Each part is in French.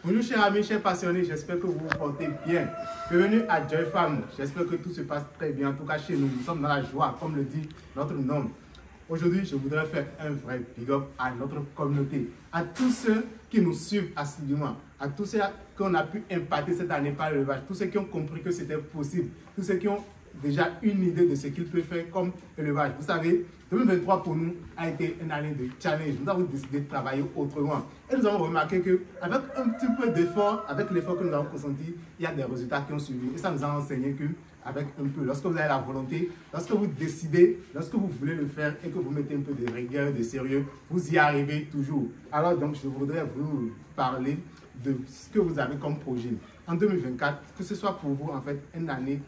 Bonjour chers amis, chers passionnés, j'espère que vous vous portez bien. Bienvenue à Joy Farm, j'espère que tout se passe très bien. En tout cas chez nous, nous sommes dans la joie, comme le dit notre nom. Aujourd'hui, je voudrais faire un vrai big up à notre communauté, à tous ceux qui nous suivent assidûment, à tous ceux qu'on a pu impacter cette année par l'élevage, tous ceux qui ont compris que c'était possible, tous ceux qui ont déjà une idée de ce qu'ils peuvent faire comme élevage. Vous savez, 2023 pour nous a été une année de challenge. Nous avons décidé de travailler autrement. Et nous avons remarqué qu'avec un petit peu d'effort, avec l'effort que nous avons consenti, il y a des résultats qui ont suivi. Et ça nous a enseigné qu'avec un peu, lorsque vous avez la volonté, lorsque vous décidez, lorsque vous voulez le faire et que vous mettez un peu de rigueur, de sérieux, vous y arrivez toujours. Alors donc, je voudrais vous parler de ce que vous avez comme projet en 2024, que ce soit pour vous en fait une année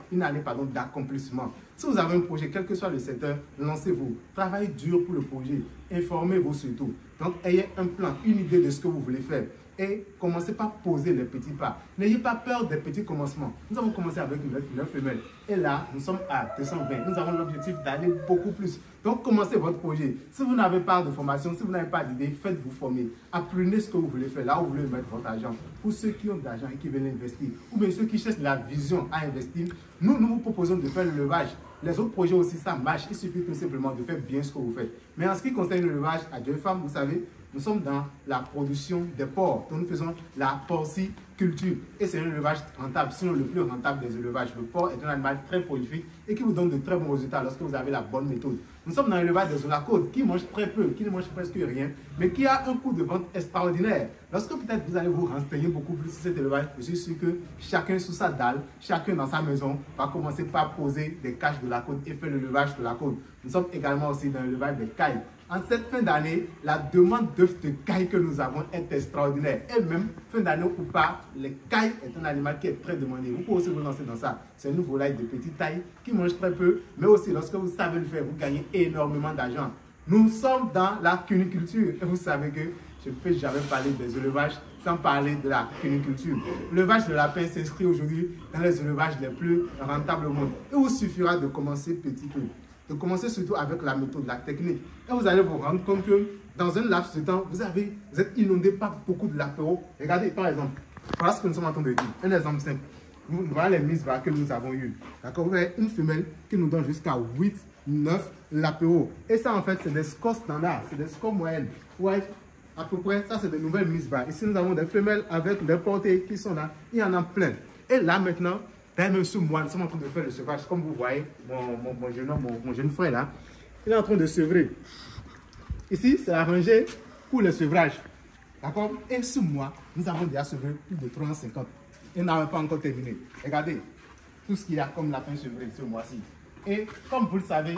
d'accomplissement. Si vous avez un projet, quel que soit le secteur, lancez-vous, travaillez dur pour le projet, informez-vous surtout. Donc ayez un plan, une idée de ce que vous voulez faire et commencez par poser les petits pas. N'ayez pas peur des petits commencements. Nous avons commencé avec 9 femelles et là nous sommes à 220. Nous avons l'objectif d'aller beaucoup plus. Donc commencez votre projet. Si vous n'avez pas de formation, si vous n'avez pas d'idée, faites-vous former. Apprenez ce que vous voulez faire, là où vous voulez mettre votre argent. Pour ceux qui ont de l'argent et qui veulent investir, ou bien ceux qui cherchent la vision à investir, nous vous proposons de faire l'élevage. Les autres projets aussi, ça marche. Il suffit tout simplement de faire bien ce que vous faites. Mais en ce qui concerne l'élevage à Joy Farm, vous savez, nous sommes dans la production des porcs. Donc nous faisons la porciculture. Et c'est un élevage rentable, sinon le plus rentable des élevages. Le porc est un animal très prolifique et qui vous donne de très bons résultats lorsque vous avez la bonne méthode. Nous sommes dans l'élevage des olacodes qui mangent très peu, qui ne mangent presque rien, mais qui a un coût de vente extraordinaire. Lorsque peut-être vous allez vous renseigner beaucoup plus sur cet élevage, je suis sûr que chacun sous sa dalle, chacun dans sa maison va commencer par poser des cages de la côte et faire l'élevage de la côte. Nous sommes également aussi dans l'élevage des cailles. En cette fin d'année, la demande d'œufs de cailles que nous avons est extraordinaire. Et même, fin d'année ou pas, les cailles est un animal qui est très demandé. Vous pouvez aussi vous lancer dans ça. C'est une volaille de petite taille qui mange très peu, mais aussi lorsque vous savez le faire, vous gagnez énormément d'argent. Nous sommes dans la cuniculture et vous savez que je ne peux jamais parler des élevages sans parler de la cuniculture. L'élevage de lapin s'inscrit aujourd'hui dans les élevages les plus rentables au monde. Il vous suffira de commencer petit peu. De commencer surtout avec la méthode, la technique. Et vous allez vous rendre compte que dans un laps de temps, vous êtes inondé par beaucoup de lapéros. Regardez par exemple, voilà ce que nous sommes en train de dire. Un exemple simple. Voilà les mises que nous avons eues. D'accord, vous avez une femelle qui nous donne jusqu'à 8, 9 lapéros. Et ça en fait, c'est des scores standards, c'est des scores moyennes. Ouais, à peu près, ça c'est des nouvelles mises bas. Ici, nous avons des femelles avec des portées qui sont là. Il y en a plein. Et là maintenant, même sur moi, nous sommes en train de faire le sevrage. Comme vous voyez, mon jeune frère là, il est en train de sevrer. Ici, c'est arrangé pour le sevrage. D'accord? Et sur moi, nous avons déjà sevré plus de 350. Et nous n'avons pas encore terminé. Regardez tout ce qu'il y a comme lapin sevré ce mois-ci. Et comme vous le savez,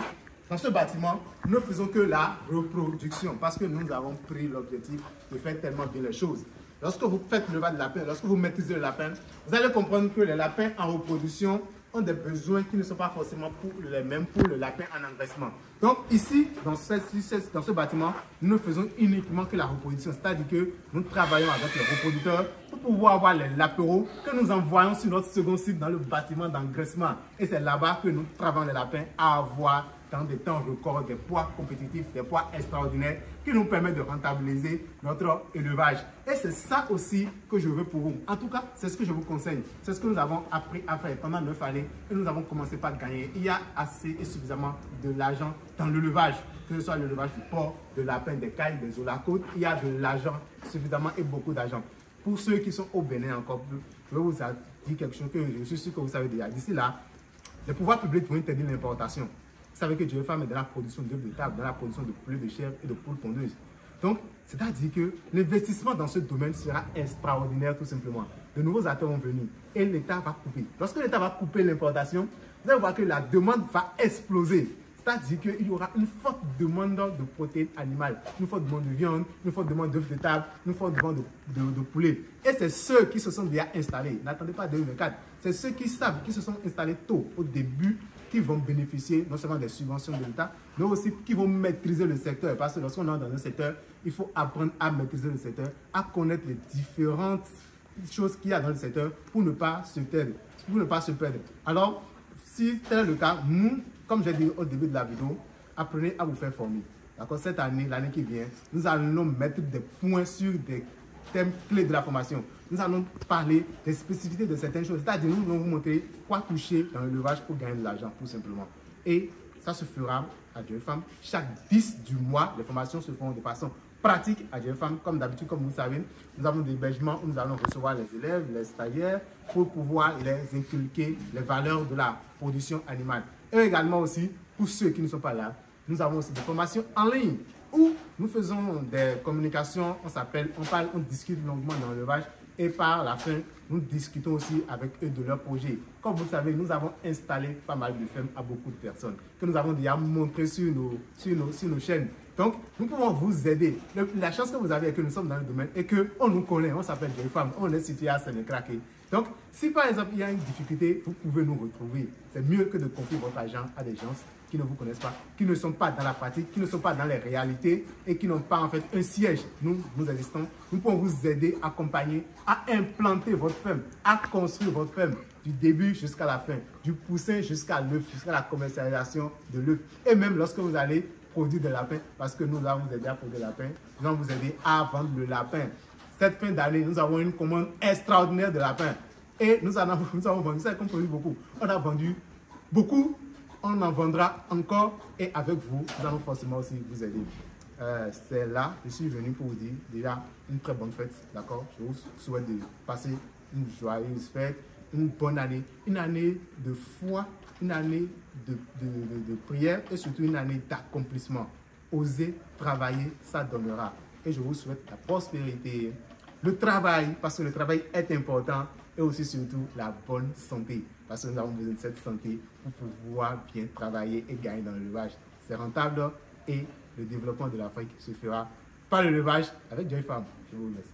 dans ce bâtiment, nous ne faisons que la reproduction parce que nous avons pris l'objectif de faire tellement bien les choses. Lorsque vous faites le bas de lapin, lorsque vous maîtrisez le lapin, vous allez comprendre que les lapins en reproduction ont des besoins qui ne sont pas forcément les mêmes pour le lapin en engraissement. Donc ici, dans ce bâtiment, nous ne faisons uniquement que la reproduction. C'est-à-dire que nous travaillons avec les reproducteurs pour pouvoir avoir les lapéraux que nous envoyons sur notre second site dans le bâtiment d'engraissement. Et c'est là-bas que nous travaillons les lapins à avoir dans des temps records, des poids compétitifs, des poids extraordinaires qui nous permettent de rentabiliser notre élevage. Et c'est ça aussi que je veux pour vous. En tout cas, c'est ce que je vous conseille. C'est ce que nous avons appris à faire pendant 9 années et nous avons commencé par gagner. Il y a assez et suffisamment de l'argent dans l'élevage, que ce soit l'élevage du porc, de lapin, des cailles, des olacodes. Il y a de l'argent, suffisamment et beaucoup d'argent. Pour ceux qui sont au Bénin encore plus, je vais vous dire quelque chose que je suis sûr que vous savez déjà. D'ici là, les pouvoirs publics vont interdire l'importation. Vous savez que Joy Farm est dans la production d'œufs de table, dans la production de poulet de chair et de poules pondeuses. Donc, c'est-à-dire que l'investissement dans ce domaine sera extraordinaire tout simplement. De nouveaux acteurs vont venir et l'État va couper. Lorsque l'État va couper l'importation, vous allez voir que la demande va exploser. C'est-à-dire qu'il y aura une forte demande de protéines animales, une forte demande de viande, une forte demande d'œufs de table, une forte demande de poulet. Et c'est ceux qui se sont déjà installés, n'attendez pas 2024, c'est ceux qui savent, qui se sont installés tôt, au début, qui vont bénéficier non seulement des subventions de l'État, mais aussi qui vont maîtriser le secteur. Parce que lorsqu'on est dans un secteur, il faut apprendre à maîtriser le secteur, à connaître les différentes choses qu'il y a dans le secteur pour ne pas se perdre. Alors, si tel est le cas, nous, comme j'ai dit au début de la vidéo, apprenez à vous faire former. D'accord? Cette année, l'année qui vient, nous allons mettre des points sur des thèmes clés de la formation. Nous allons parler des spécificités de certaines choses. C'est-à-dire, nous allons vous montrer quoi toucher dans l'élevage pour gagner de l'argent, tout simplement. Et ça se fera à Joy Farm. Chaque 10 du mois, les formations se font de façon pratique à Joy Farm. Comme d'habitude, comme vous le savez, nous avons des hébergements où nous allons recevoir les élèves, les stagiaires, pour pouvoir les inculquer les valeurs de la production animale. Et également aussi, pour ceux qui ne sont pas là, nous avons aussi des formations en ligne où nous faisons des communications, on parle, on discute longuement dans l'élevage et par la fin, nous discutons aussi avec eux de leurs projets. Comme vous le savez, nous avons installé pas mal de fermes à beaucoup de personnes que nous avons déjà montré sur nos chaînes. Donc, nous pouvons vous aider. La chance que vous avez est que nous sommes dans le domaine et qu'on nous connaît, on s'appelle Joy Farm, on est situé à Sénécraqué. Donc, si par exemple il y a une difficulté, vous pouvez nous retrouver. C'est mieux que de confier votre argent à des gens qui ne vous connaissent pas, qui ne sont pas dans la pratique, qui ne sont pas dans les réalités et qui n'ont pas en fait un siège. Nous existons. Nous pouvons vous aider, accompagner, à implanter votre ferme, à construire votre ferme du début jusqu'à la fin, du poussin jusqu'à l'œuf, jusqu'à la commercialisation de l'œuf. Et même lorsque vous allez produire des lapins, parce que nous allons vous aider à produire des lapins, nous allons vous aider à vendre le lapin. Cette fin d'année, nous avons une commande extraordinaire de lapins. Et nous avons vendu, ça qu'on produit beaucoup. On a vendu beaucoup, on en vendra encore. Et avec vous, nous allons forcément aussi vous aider. C'est là, je suis venu pour vous dire déjà une très bonne fête, d'accord? Je vous souhaite de passer une joyeuse fête, une bonne année, une année de foi, une année de prière et surtout une année d'accomplissement. Osez travailler, ça donnera. Et je vous souhaite la prospérité, le travail, parce que le travail est important, et aussi surtout la bonne santé, parce que nous avons besoin de cette santé pour pouvoir bien travailler et gagner dans l'élevage. C'est rentable et le développement de l'Afrique se fera par l'élevage avec Joy Farm. Je vous remercie.